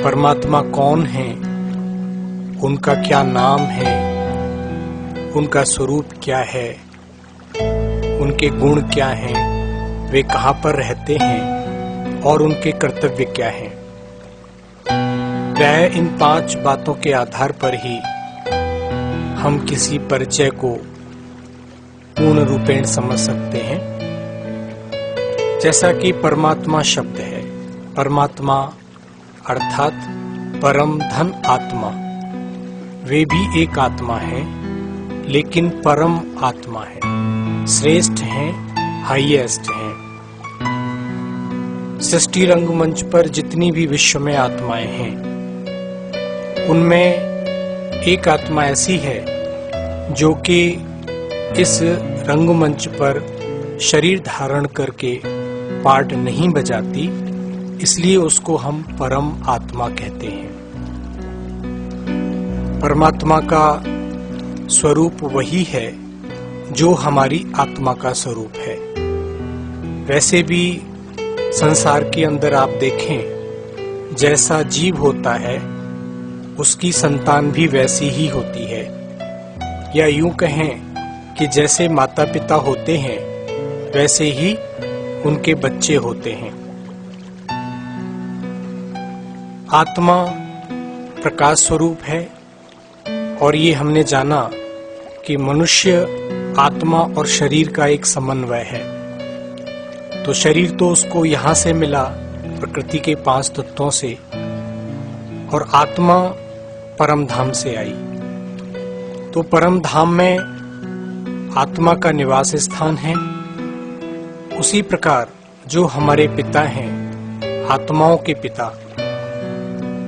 परमात्मा कौन है, उनका क्या नाम है, उनका स्वरूप क्या है, उनके गुण क्या हैं, वे कहाँ पर रहते हैं और उनके कर्तव्य क्या हैं। प्रायः इन 5 बातों के आधार पर ही हम किसी परिचय को पूर्ण रूपेण समझ सकते हैं। जैसा कि परमात्मा शब्द है, परमात्मा अर्थात परम धन आत्मा, वे भी एक आत्मा है, लेकिन परम आत्मा है, श्रेष्ठ हैं, हाईएस्ट हैं। सृष्टि रंगमंच पर जितनी भी विश्व में आत्माएं हैं, उनमें एक आत्मा ऐसी है जो कि इस रंगमंच पर शरीर धारण करके पार्ट नहीं बजाती, इसलिए उसको हम परम आत्मा कहते हैं। परमात्मा का स्वरूप वही है जो हमारी आत्मा का स्वरूप है। वैसे भी संसार के अंदर आप देखें, जैसा जीव होता है उसकी संतान भी वैसी ही होती है, या यूं कहें कि जैसे माता पिता होते हैं वैसे ही उनके बच्चे होते हैं। आत्मा प्रकाश स्वरूप है, और ये हमने जाना कि मनुष्य आत्मा और शरीर का एक समन्वय है। तो शरीर तो उसको यहाँ से मिला प्रकृति के 5 तत्वों से, और आत्मा परम धाम से आई। तो परम धाम में आत्मा का निवास स्थान है। उसी प्रकार जो हमारे पिता हैं, आत्माओं के पिता,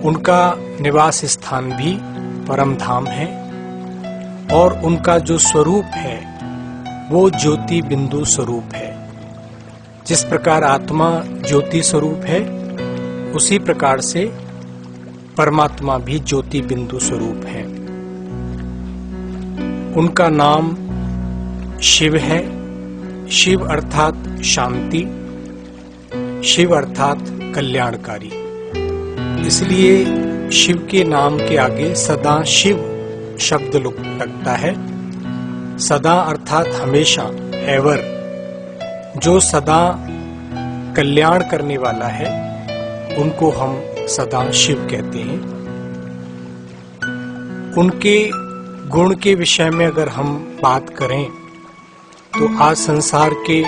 उनका निवास स्थान भी परम धाम है, और उनका जो स्वरूप है वो ज्योति बिंदु स्वरूप है। जिस प्रकार आत्मा ज्योति स्वरूप है, उसी प्रकार से परमात्मा भी ज्योति बिंदु स्वरूप है। उनका नाम शिव है। शिव अर्थात शांति, शिव अर्थात कल्याणकारी। इसलिए शिव के नाम के आगे सदा शिव शब्द लगता है। सदा अर्थात हमेशा, एवर, जो सदा कल्याण करने वाला है, उनको हम सदा शिव कहते हैं। उनके गुण के विषय में अगर हम बात करें तो आज संसार के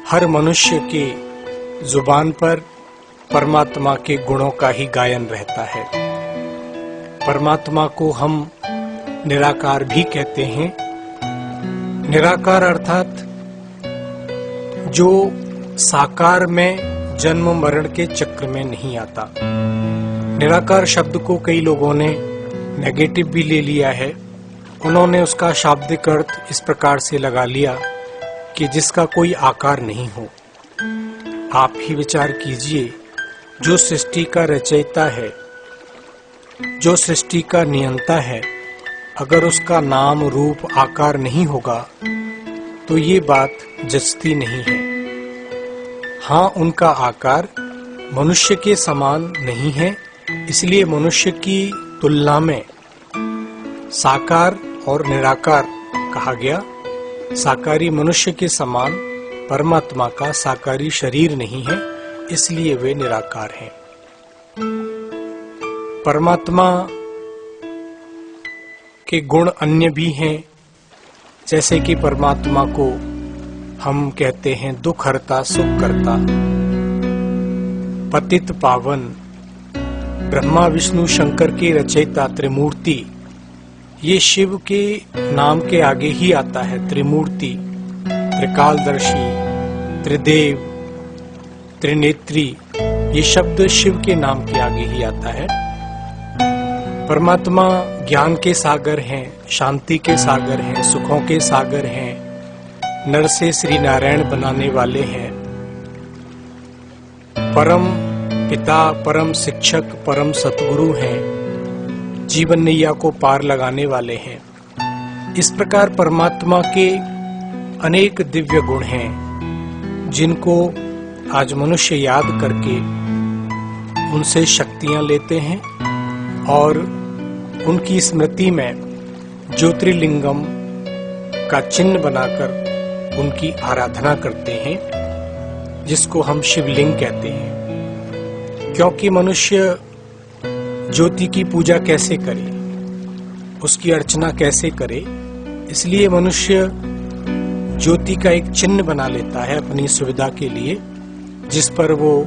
हर मनुष्य के जुबान पर परमात्मा के गुणों का ही गायन रहता है। परमात्मा को हम निराकार भी कहते हैं। निराकार अर्थात जो साकार में जन्म मरण के चक्र में नहीं आता। निराकार शब्द को कई लोगों ने नेगेटिव भी ले लिया है। उन्होंने उसका शाब्दिक अर्थ इस प्रकार से लगा लिया कि जिसका कोई आकार नहीं हो। आप ही विचार कीजिए, जो सृष्टि का रचयिता है, जो सृष्टि का नियंता है, अगर उसका नाम रूप आकार नहीं होगा तो ये बात जचती नहीं है। हाँ, उनका आकार मनुष्य के समान नहीं है, इसलिए मनुष्य की तुलना में साकार और निराकार कहा गया। साकारी मनुष्य के समान परमात्मा का साकारी शरीर नहीं है, इसलिए वे निराकार हैं। परमात्मा के गुण अन्य भी हैं, जैसे कि परमात्मा को हम कहते हैं दुख हरता, सुख करता, पतित पावन, ब्रह्मा विष्णु शंकर के रचयिता, त्रिमूर्ति। ये शिव के नाम के आगे ही आता है। त्रिमूर्ति, त्रिकालदर्शी, त्रिदेव, त्रिनेत्री, ये शब्द शिव के नाम के आगे ही आता है। परमात्मा ज्ञान के सागर हैं, शांति के सागर हैं, सुखों के सागर हैं, नर से श्री नारायण बनाने वाले हैं, परम पिता, परम शिक्षक, परम सतगुरु हैं, जीवन नैया को पार लगाने वाले हैं। इस प्रकार परमात्मा के अनेक दिव्य गुण हैं, जिनको आज मनुष्य याद करके उनसे शक्तियां लेते हैं और उनकी स्मृति में ज्योतिर्लिंगम का चिन्ह बनाकर उनकी आराधना करते हैं, जिसको हम शिवलिंग कहते हैं। क्योंकि मनुष्य ज्योति की पूजा कैसे करे, उसकी अर्चना कैसे करे, इसलिए मनुष्य ज्योति का एक चिन्ह बना लेता है अपनी सुविधा के लिए, जिस पर वो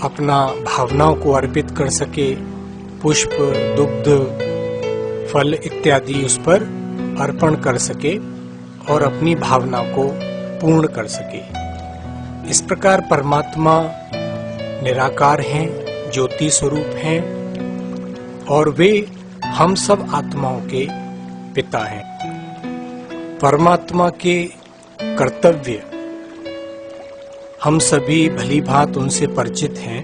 अपना भावनाओं को अर्पित कर सके, पुष्प, दुग्ध, फल इत्यादि उस पर अर्पण कर सके और अपनी भावना को पूर्ण कर सके। इस प्रकार परमात्मा निराकार हैं, ज्योति स्वरूप हैं और वे हम सब आत्माओं के पिता हैं। परमात्मा के कर्तव्य हम सभी भली भांति उनसे परिचित हैं।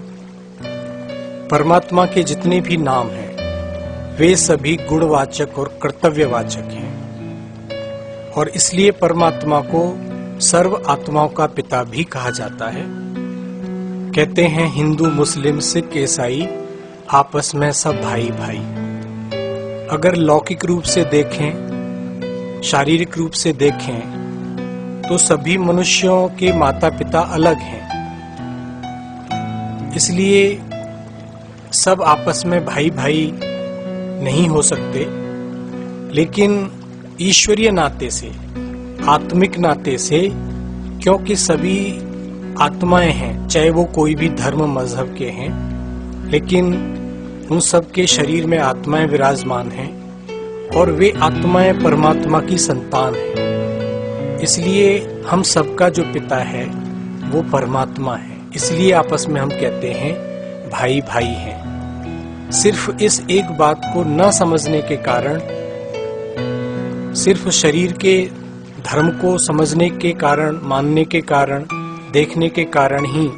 परमात्मा के जितने भी नाम हैं वे सभी गुणवाचक और कर्तव्यवाचक हैं और इसलिए परमात्मा को सर्व आत्माओं का पिता भी कहा जाता है। कहते हैं हिंदू, मुस्लिम, सिख, ईसाई आपस में सब भाई भाई। अगर लौकिक रूप से देखें, शारीरिक रूप से देखें तो सभी मनुष्यों के माता पिता अलग हैं, इसलिए सब आपस में भाई भाई नहीं हो सकते। लेकिन ईश्वरीय नाते से, आत्मिक नाते से, क्योंकि सभी आत्माएं हैं, चाहे वो कोई भी धर्म मजहब के हैं, लेकिन उन सब के शरीर में आत्माएं विराजमान हैं और वे आत्माएं परमात्मा की संतान हैं। इसलिए हम सबका जो पिता है वो परमात्मा है। इसलिए आपस में हम कहते हैं भाई भाई हैं। सिर्फ इस एक बात को न समझने के कारण, सिर्फ शरीर के धर्म को समझने के कारण, मानने के कारण, देखने के कारण ही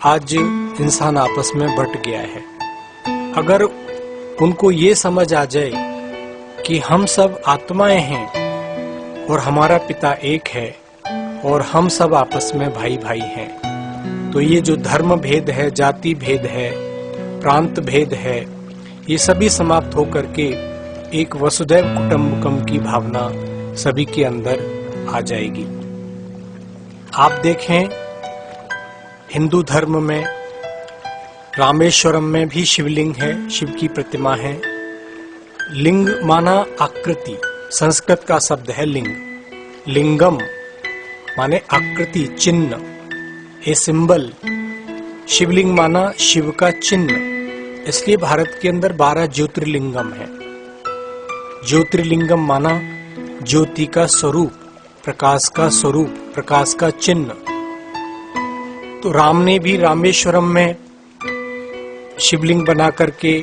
आज इंसान आपस में बंट गया है। अगर उनको ये समझ आ जाए कि हम सब आत्माएं हैं और हमारा पिता एक है और हम सब आपस में भाई भाई हैं, तो ये जो धर्म भेद है, जाति भेद है, प्रांत भेद है, ये सभी समाप्त होकर के एक वसुधैव कुटुंबकम की भावना सभी के अंदर आ जाएगी। आप देखें हिंदू धर्म में रामेश्वरम में भी शिवलिंग है, शिव की प्रतिमा है। लिंग माना आकृति, संस्कृत का शब्द है लिंग। लिंगम माने आकृति, चिन्ह, ए सिंबल। शिवलिंग माना शिव का चिन्ह। इसलिए भारत के अंदर 12 ज्योतिर्लिंगम है। ज्योतिर्लिंगम माना ज्योति का स्वरूप, प्रकाश का स्वरूप, प्रकाश का चिन्ह। तो राम ने भी रामेश्वरम में शिवलिंग बना करके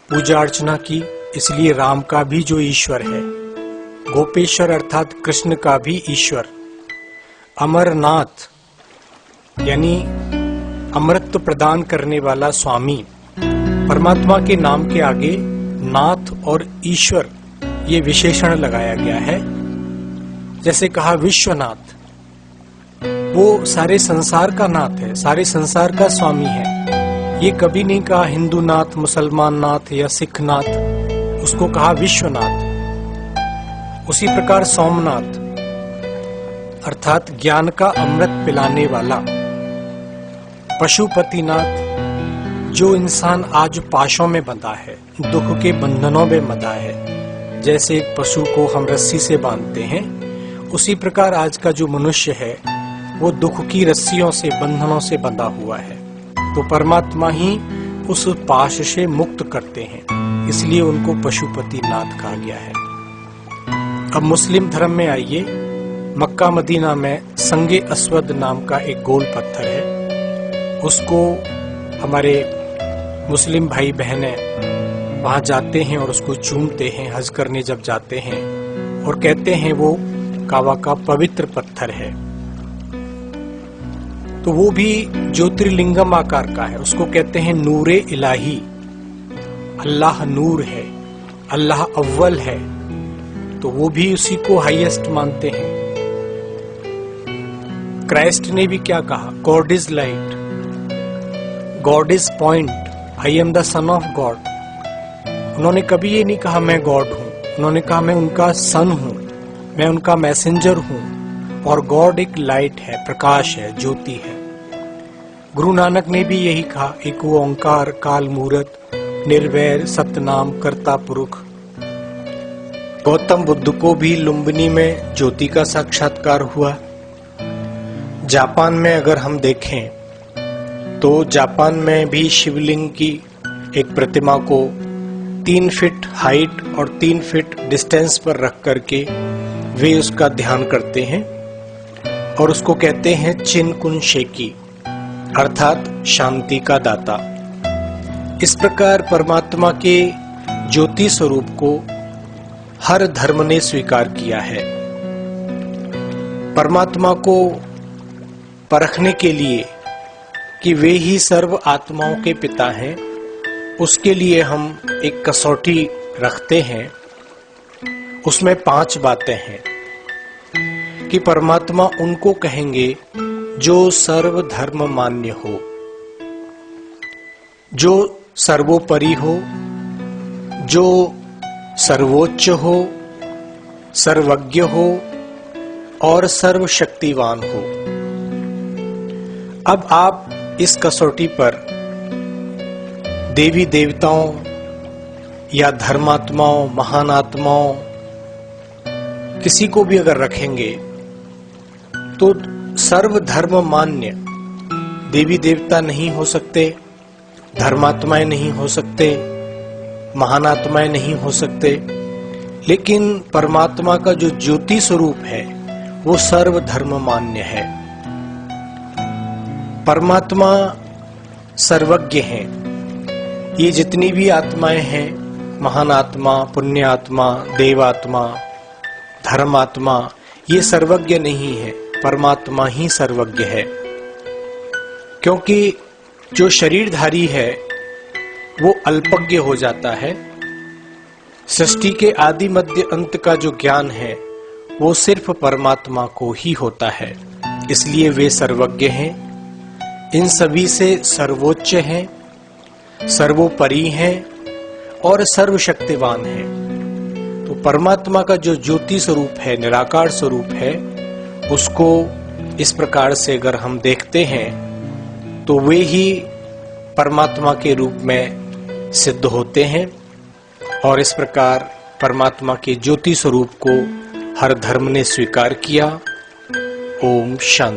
पूजा अर्चना की, इसलिए राम का भी जो ईश्वर है, गोपेश्वर अर्थात कृष्ण का भी ईश्वर, अमरनाथ यानी अमृत प्रदान करने वाला स्वामी, परमात्मा के नाम के आगे नाथ और ईश्वर ये विशेषण लगाया गया है। जैसे कहा विश्वनाथ, वो सारे संसार का नाथ है, सारे संसार का स्वामी है। ये कभी नहीं कहा हिंदू नाथ, मुसलमान नाथ या सिख नाथ, उसको कहा विश्वनाथ। उसी प्रकार सोमनाथ अर्थात ज्ञान का अमृत पिलाने वाला, पशुपतिनाथ जो इंसान आज पाशों में बंधा है, दुख के बंधनों में बंधा है, जैसे एक पशु को हम रस्सी से बांधते हैं, उसी प्रकार आज का जो मनुष्य है वो दुख की रस्सियों से, बंधनों से बंधा हुआ है। तो परमात्मा ही उस पाश से मुक्त करते हैं, इसलिए उनको पशुपतिनाथ कहा गया है। अब मुस्लिम धर्म में आइए, मक्का मदीना में संगे अस्वद नाम का एक गोल पत्थर है, उसको हमारे मुस्लिम भाई बहनें वहां जाते हैं और उसको चूमते हैं, हज करने जब जाते हैं, और कहते हैं वो काबा का पवित्र पत्थर है। तो वो भी ज्योतिर्लिंगम आकार का है, उसको कहते हैं नूरे इलाही। अल्लाह नूर है, अल्लाह अव्वल है, तो वो भी उसी को हाईएस्ट मानते हैं। क्राइस्ट ने भी क्या कहा, God is light, God is point, I am the son of God. उन्होंने कभी ये नहीं कहा मैं गॉड हूं, उन्होंने कहा मैं उनका सन हूं, मैं उनका मैसेंजर हूं। और गॉड एक लाइट है, प्रकाश है, ज्योति है। गुरु नानक ने भी यही कहा, एक ओंकार काल मूरत निर्वैर सतनाम करता पुरुष। गौतम बुद्ध को भी लुम्बिनी में ज्योति का साक्षात्कार हुआ। जापान में अगर हम देखें तो जापान में भी शिवलिंग की एक प्रतिमा को 3 फीट हाइट और 3 फीट डिस्टेंस पर रख करके वे उसका ध्यान करते हैं और उसको कहते हैं चिन-कुन शेकी, अर्थात शांति का दाता। इस प्रकार परमात्मा के ज्योति स्वरूप को हर धर्म ने स्वीकार किया है। परमात्मा को परखने के लिए कि वे ही सर्व आत्माओं के पिता हैं, उसके लिए हम एक कसौटी रखते हैं। उसमें 5 बातें हैं कि परमात्मा उनको कहेंगे जो सर्व धर्म मान्य हो, जो सर्वोपरि हो, जो सर्वोच्च हो, सर्वज्ञ हो और सर्वशक्तिवान हो। अब आप इस कसौटी पर देवी देवताओं या धर्मात्माओं, महान आत्माओं, किसी को भी अगर रखेंगे तो सर्व धर्म मान्य देवी देवता नहीं हो सकते, धर्मात्माएं नहीं हो सकते, महान आत्माएं नहीं हो सकते, लेकिन परमात्मा का जो ज्योति स्वरूप है वो सर्व धर्म मान्य है। परमात्मा सर्वज्ञ हैं। ये जितनी भी आत्माएं हैं, महान आत्मा, पुण्य आत्मा, देवात्मा, धर्मात्मा, ये सर्वज्ञ नहीं है, परमात्मा ही सर्वज्ञ है। क्योंकि जो शरीरधारी है वो अल्पज्ञ हो जाता है। सृष्टि के आदि मध्य अंत का जो ज्ञान है वो सिर्फ परमात्मा को ही होता है, इसलिए वे सर्वज्ञ हैं, इन सभी से सर्वोच्च हैं, सर्वोपरि हैं और सर्वशक्तिवान हैं। तो परमात्मा का जो ज्योति स्वरूप है, निराकार स्वरूप है, उसको इस प्रकार से अगर हम देखते हैं तो वे ही परमात्मा के रूप में सिद्ध होते हैं। और इस प्रकार परमात्मा के ज्योति स्वरूप को हर धर्म ने स्वीकार किया। ओम शांति।